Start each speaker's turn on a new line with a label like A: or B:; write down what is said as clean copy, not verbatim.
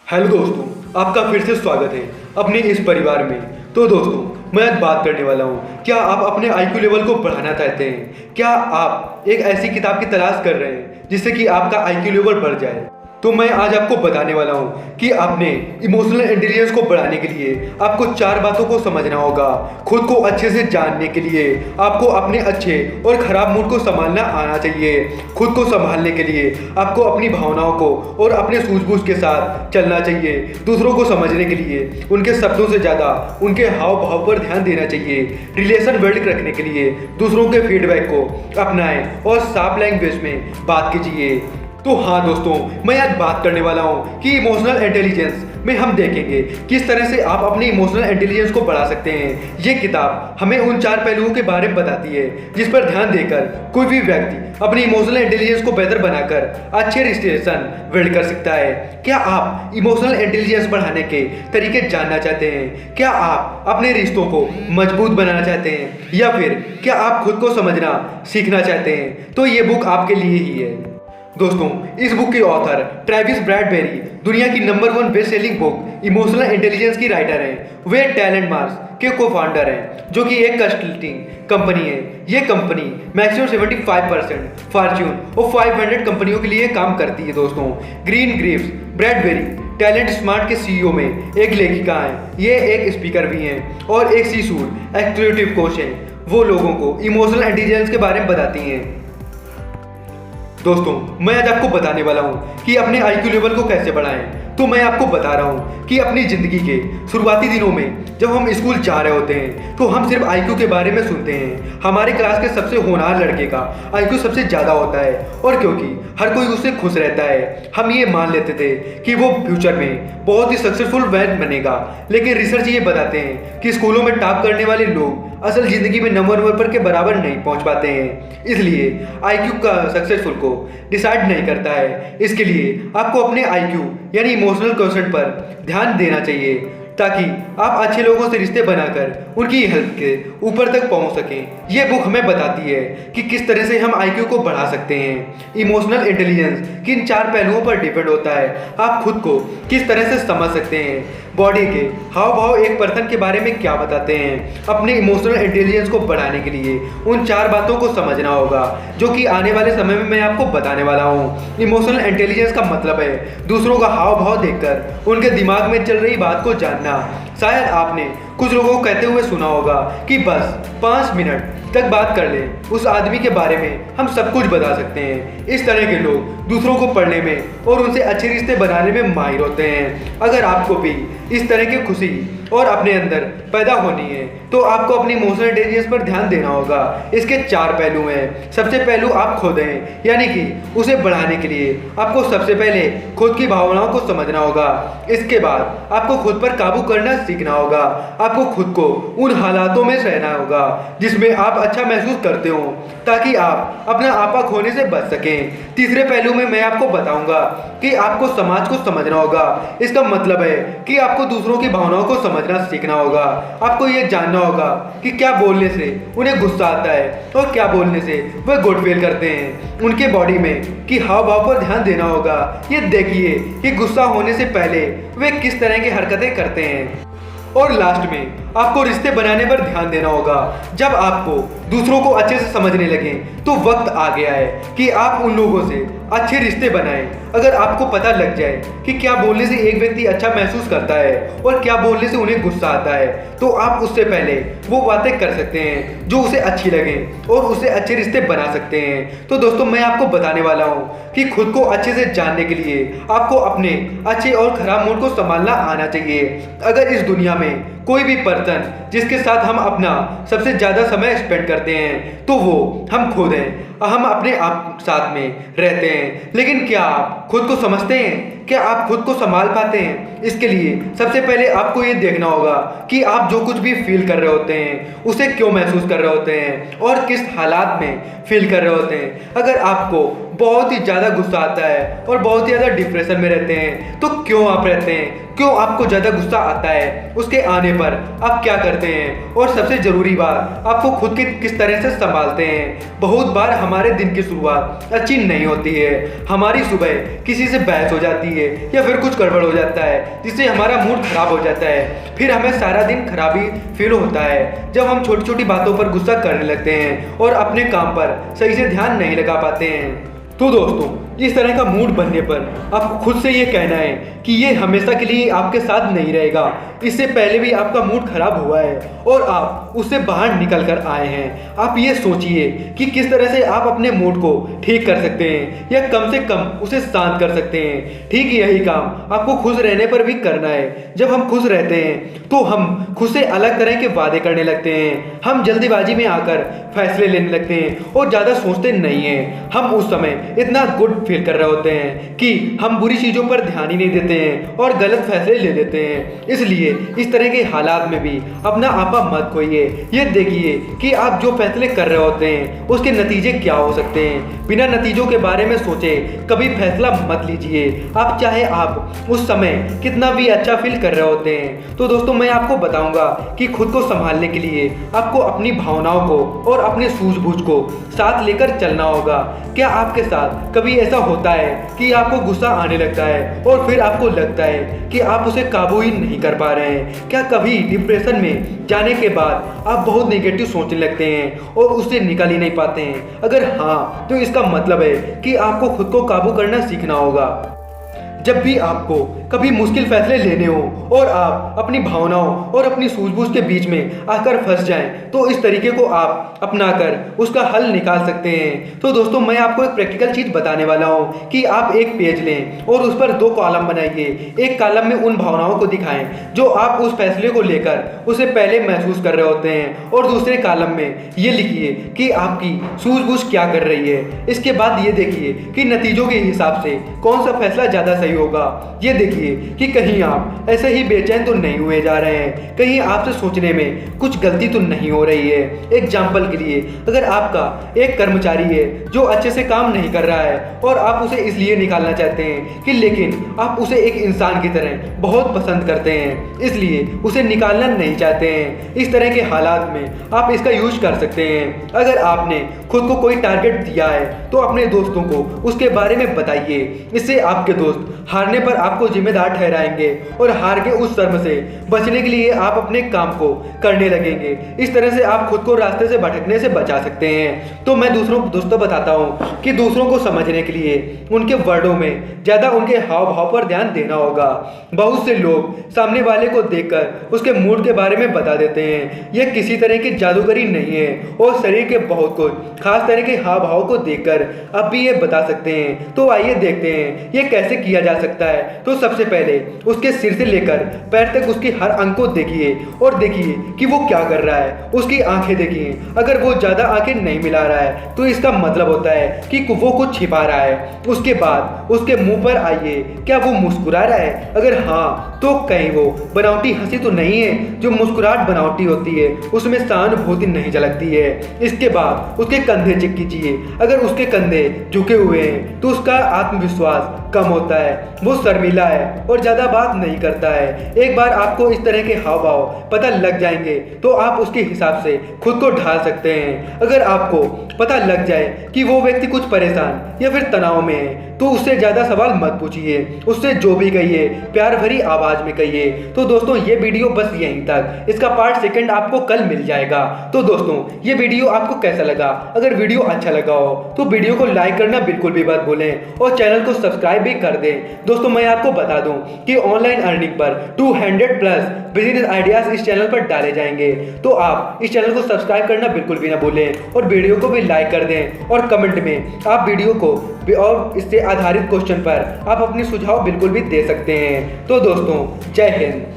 A: Hello दोस्तों, आपका फिर से स्वागत है अपने इस परिवार में। तो दोस्तों, मैं आज बात करने वाला हूँ, क्या आप अपने आईक्यू लेवल को बढ़ाना चाहते हैं? क्या आप एक ऐसी किताब की तलाश कर रहे हैं जिससे कि आपका आईक्यू लेवल बढ़ जाए? तो मैं आज आपको बताने वाला हूँ कि आपने इमोशनल इंटेलिजेंस को बढ़ाने के लिए आपको 4 बातों को समझना होगा। खुद को अच्छे से जानने के लिए आपको अपने अच्छे और ख़राब मूड को संभालना आना चाहिए। खुद को संभालने के लिए आपको अपनी भावनाओं को और अपने सूझबूझ के साथ चलना चाहिए। दूसरों को समझने के लिए उनके शब्दों से ज़्यादा उनके हाव भाव पर ध्यान देना चाहिए। रिलेशन बिल्ड रखने के लिए दूसरों के फीडबैक को अपनाएं और साफ लैंग्वेज में बात कीजिए। तो हाँ दोस्तों, मैं आज बात करने वाला हूँ कि इमोशनल इंटेलिजेंस में हम देखेंगे किस तरह से आप अपनी इमोशनल इंटेलिजेंस को बढ़ा सकते हैं। ये किताब हमें उन 4 पहलुओं के बारे में बताती है जिस पर ध्यान देकर कोई भी व्यक्ति अपनी इमोशनल इंटेलिजेंस को बेहतर बनाकर अच्छे रिलेशन बिल्ड कर सकता है। क्या आप इमोशनल इंटेलिजेंस बढ़ाने के तरीके जानना चाहते हैं? क्या आप अपने रिश्तों को मजबूत बनाना चाहते हैं, या फिर क्या आप खुद को समझना सीखना चाहते हैं? तो ये बुक आपके लिए ही है। दोस्तों, इस बुक के ऑथर ट्रेविस ब्रैडबेरी दुनिया की number 1 best selling book emotional intelligence की राइटर हैं। वे टैलेंट मार्स के को फाउंडर हैं, जो कि एक कंसल्टिंग कंपनी है। ये कंपनी मैक्सिमम 75% फॉर्च्यून और 500 कंपनियों के लिए काम करती है। दोस्तों, ग्रीन ग्रीव्स ब्रैडबेरी टैलेंट स्मार्ट के सीईओ में एक लेखिका हैं, ये एक स्पीकर भी हैं और एक सीसूट एग्जीक्यूटिव कोच हैं। वो लोगों को इमोशनल इंटेलिजेंस के बारे में बताती हैं। दोस्तों, मैं आज आपको बताने वाला हूँ कि अपने आईक्यू लेवल को कैसे बढ़ाएं। तो मैं आपको बता रहा हूँ कि अपनी ज़िंदगी के शुरुआती दिनों में जब हम स्कूल जा रहे होते हैं तो हम सिर्फ आईक्यू के बारे में सुनते हैं। हमारे क्लास के सबसे होनहार लड़के का आईक्यू सबसे ज़्यादा होता है, और क्योंकि हर कोई उससे खुश रहता है, हम ये मान लेते थे कि वो फ्यूचर में बहुत ही सक्सेसफुल मैन बनेगा। लेकिन रिसर्च ये बताते हैं कि स्कूलों में टॉप करने वाले लोग असल ज़िंदगी में नंबर 1 पर के बराबर नहीं पहुंच पाते हैं। इसलिए आईक्यू का सक्सेसफुल को डिसाइड नहीं करता है। इसके लिए आपको अपने आईक्यू यानी इमोशनल क्वोशेंट पर ध्यान देना चाहिए, ताकि आप अच्छे लोगों से रिश्ते बनाकर उनकी हेल्प के ऊपर तक पहुंच सकें। ये बुक हमें बताती है कि किस तरह से हम आईक्यू को बढ़ा सकते हैं। इमोशनल इंटेलिजेंस किन 4 पहलुओं पर डिपेंड होता है। आप खुद को किस तरह से समझ सकते हैं। बॉडी के हाव भाव एक पर्सन के बारे में क्या बताते हैं। अपने इमोशनल इंटेलिजेंस को बढ़ाने के लिए उन 4 बातों को समझना होगा, जो कि आने वाले समय में मैं आपको बताने वाला हूँ। इमोशनल इंटेलिजेंस का मतलब है दूसरों का हाव भाव देखकर उनके दिमाग में चल रही बात को जानना। शायद आपने कुछ लोगों को कहते हुए सुना होगा कि बस 5 मिनट तक बात कर ले, उस आदमी के बारे में हम सब कुछ बता सकते हैं। इस तरह के लोग दूसरों को पढ़ने में और उनसे अच्छे रिश्ते बनाने में माहिर होते हैं। अगर आपको भी इस तरह की खुशी और अपने अंदर पैदा होनी है तो आपको अपनी इमोशनल इंटेलिजेंस पर ध्यान देना होगा। इसके 4 पहलू हैं। सबसे पहलू आप खुद हैं, यानी कि उसे बढ़ाने के लिए आपको सबसे पहले खुद की भावनाओं को समझना होगा। इसके बाद आपको खुद पर काबू करना सीखना होगा। आपको खुद को उन हालातों में रहना होगा जिसमें आप अच्छा महसूस करते हो, ताकि आप अपना आपा खोने से बच सकें। तीसरे पहलू में मैं आपको बताऊंगा कि आपको समाज को समझना होगा। इसका मतलब है कि आपको दूसरों की भावनाओं को समझना सीखना होगा। आपको यह जानना होगा कि क्या बोलने से उन्हें गुस्सा आता है और क्या बोलने से वह गुड फील करते हैं। उनके बॉडी में कि हाव भाव पर ध्यान देना होगा। ये देखिए कि गुस्सा होने से पहले वे किस तरह की हरकतें करते हैं। और लास्ट में आपको रिश्ते बनाने पर ध्यान देना होगा। जब आपको दूसरों को अच्छे से समझने लगे तो वक्त आ गया है कि आप उन लोगों से अच्छे रिश्ते बनाएं। अगर आपको पता लग जाए कि क्या बोलने से एक व्यक्ति अच्छा महसूस करता है और क्या बोलने से उन्हें गुस्सा आता है, तो आप उससे पहले वो बातें कर सकते हैं जो उसे अच्छी लगें और उससे अच्छे रिश्ते बना सकते हैं। तो दोस्तों, मैं आपको बताने वाला हूँ कि खुद को अच्छे से जानने के लिए आपको अपने अच्छे और खराब मूड को संभालना आना चाहिए। अगर इस दुनिया में कोई भी पर्सन जिसके साथ हम अपना सबसे ज़्यादा समय स्पेंड करते हैं तो वो हम खुद हैं। हम अपने आप साथ में रहते हैं, लेकिन क्या आप खुद को समझते हैं? क्या आप खुद को संभाल पाते हैं? इसके लिए सबसे पहले आपको ये देखना होगा कि आप जो कुछ भी फील कर रहे होते हैं उसे क्यों महसूस कर रहे होते हैं और किस हालात में फील कर रहे होते हैं। अगर आपको बहुत ही ज़्यादा गुस्सा आता है और बहुत ही ज़्यादा डिप्रेशन में रहते हैं तो क्यों आप रहते हैं? क्यों आपको ज़्यादा गुस्सा आता है, उसके आने पर आप क्या करते हैं, और सबसे ज़रूरी बात, आपको खुद के किस तरह से संभालते हैं। बहुत बार हमारे दिन की शुरुआत अच्छी नहीं होती है, हमारी सुबह किसी से बहस हो जाती है या फिर कुछ गड़बड़ हो जाता है जिससे हमारा मूड खराब हो जाता है, फिर हमें सारा दिन खराबी फील होता है। जब हम छोटी छोटी बातों पर गुस्सा करने लगते हैं और अपने काम पर सही से ध्यान नहीं लगा पाते हैं। तो दोस्तों, इस तरह का मूड बनने पर आपको खुद से ये कहना है कि ये हमेशा के लिए आपके साथ नहीं रहेगा। इससे पहले भी आपका मूड खराब हुआ है और आप उससे बाहर निकल कर आए हैं। आप ये सोचिए कि किस तरह से आप अपने मूड को ठीक कर सकते हैं या कम से कम उसे शांत कर सकते हैं। ठीक यही काम आपको खुश रहने पर भी करना है। जब हम खुश रहते हैं तो हम खुद से अलग तरह के वादे करने लगते हैं। हम जल्दीबाजी में आकर फैसले लेने लगते हैं और ज़्यादा सोचते नहीं हैं। हम उस समय इतना गुड फील कर रहे होते हैं कि हम बुरी चीज़ों पर ध्यान ही नहीं देते हैं और गलत फैसले ले लेते हैं। इसलिए इस तरह के हालात में भी अपना आपा मत खोइए। ये देखिए कि आप जो फैसले कर रहे होते हैं उसके नतीजे क्या हो सकते हैं। बिना नतीजों के बारे में सोचे कभी फैसला मत लीजिए। आप चाहे आप उस समय कितना भी अच्छा फील कर रहे होते हैं। तो दोस्तों, मैं आपको बताऊंगा कि खुद को संभालने के लिए आपको अपनी भावनाओं को और अपने सूझबूझ को साथ लेकर चलना होगा। क्या आपके साथ कभी ऐसा होता है कि आपको गुस्सा आने लगता है और फिर आपको लगता है कि आप उसे काबू ही नहीं कर पा रहे हैं? क्या कभी डिप्रेशन में जाने के बाद आप बहुत नेगेटिव सोचने लगते हैं और उससे निकल ही नहीं पाते हैं? अगर हाँ, तो इसका मतलब है कि आपको खुद को काबू करना सीखना होगा। जब भी आपको कभी मुश्किल फैसले लेने हो और आप अपनी भावनाओं और अपनी सूझबूझ के बीच में आकर फंस जाएं, तो इस तरीके को आप अपनाकर उसका हल निकाल सकते हैं। तो दोस्तों, मैं आपको एक प्रैक्टिकल चीज़ बताने वाला हूं कि आप एक पेज लें और उस पर 2 कॉलम बनाइए। एक कॉलम में उन भावनाओं को दिखाएं जो आप उस फैसले को लेकर उसे पहले महसूस कर रहे होते हैं, और दूसरे कॉलम में ये लिखिए कि आपकी सूझबूझ क्या कर रही है। इसके बाद ये देखिए कि नतीजों के हिसाब से कौन सा फैसला ज़्यादा सही होगा। ये देखिए कि कहीं आप ऐसे ही बेचैन तो नहीं हुए जा रहे हैं, कहीं आपसे सोचने में कुछ गलती तो नहीं हो रही है। एग्जाम्पल के लिए, अगर आपका एक कर्मचारी है जो अच्छे से काम नहीं कर रहा है और आप उसे इसलिए निकालना चाहते हैं कि लेकिन आप उसे एक इंसान की तरह बहुत पसंद करते हैं, इसलिए उसे निकालना नहीं चाहते हैं। इस तरह के हालात में आप इसका यूज कर सकते हैं। अगर आपने खुद को कोई टारगेट दिया है तो अपने दोस्तों को उसके बारे में बताइए। इससे आपके दोस्त हारने पर आपको जिम्मेदार ठहराएंगे और हार के उस शर्म से बचने के लिए आप अपने काम को करने लगेंगे। इस तरह से आप खुद को रास्ते से भटकने से बचा सकते हैं। तो मैं दोस्तों बताता हूँ कि दूसरों को समझने के लिए उनके वर्डों में ज़्यादा उनके हाव भाव पर ध्यान देना होगा। बहुत से लोग सामने वाले को देखकर उसके मूड के बारे में बता देते हैं। यह किसी तरह की जादूगरी नहीं है और शरीर के बहुत कुछ खास तरह के हाव भाव को देखकर आप भी ये बता सकते हैं। तो आइए देखते हैं ये कैसे किया जा सकता है। तो सबसे पहले उसके सिर से लेकर पैर तक उसकी हर अंग को देखिए और देखिए कि वो क्या कर रहा है। उसकी आंखें देखिए, अगर वो ज़्यादा आंखें नहीं मिला रहा है तो इसका मतलब होता है कि वो कुछ छिपा रहा है। उसके बाद उसके मुंह पर आइए, क्या वो मुस्कुरा रहा है? अगर हाँ, तो कहीं वो बनावटी हंसी तो नहीं है? जो मुस्कुराहट बनावटी होती है उसमें सहानुभूति नहीं झलकती है। इसके बाद उसके कंधे चेक कीजिए, अगर उसके कंधे झुके हुए हैं तो उसका आत्मविश्वास कम होता है, वो शर्मीला है और ज़्यादा बात नहीं करता है। एक बार आपको इस तरह के हाव भाव पता लग जाएंगे तो आप उसके हिसाब से खुद को ढाल सकते हैं। अगर आपको पता लग जाए कि वो व्यक्ति कुछ परेशान या फिर तनाव में है तो उससे ज़्यादा सवाल मत पूछिए, उससे जो भी कहिए प्यार भरी आवाज़ में कहिए। तो दोस्तों, ये वीडियो बस यहीं तक, इसका पार्ट 2 आपको कल मिल जाएगा। तो दोस्तों, ये वीडियो आपको कैसा लगा? अगर वीडियो अच्छा लगा हो तो वीडियो को लाइक करना बिल्कुल भी मत भूलें और चैनल को सब्सक्राइब भी कर दें। दोस्तों, मैं आपको बता दूं कि online earning per 200+ business ideas इस चैनल पर डाले जाएंगे, तो आप इस चैनल को सब्सक्राइब करना बिल्कुल भी ना भूलें और वीडियो को भी लाइक कर दें और कमेंट में आप वीडियो को और इससे आधारित क्वेश्चन पर आप अपने सुझाव बिल्कुल भी दे सकते हैं। तो दोस्तों, जय हिंद।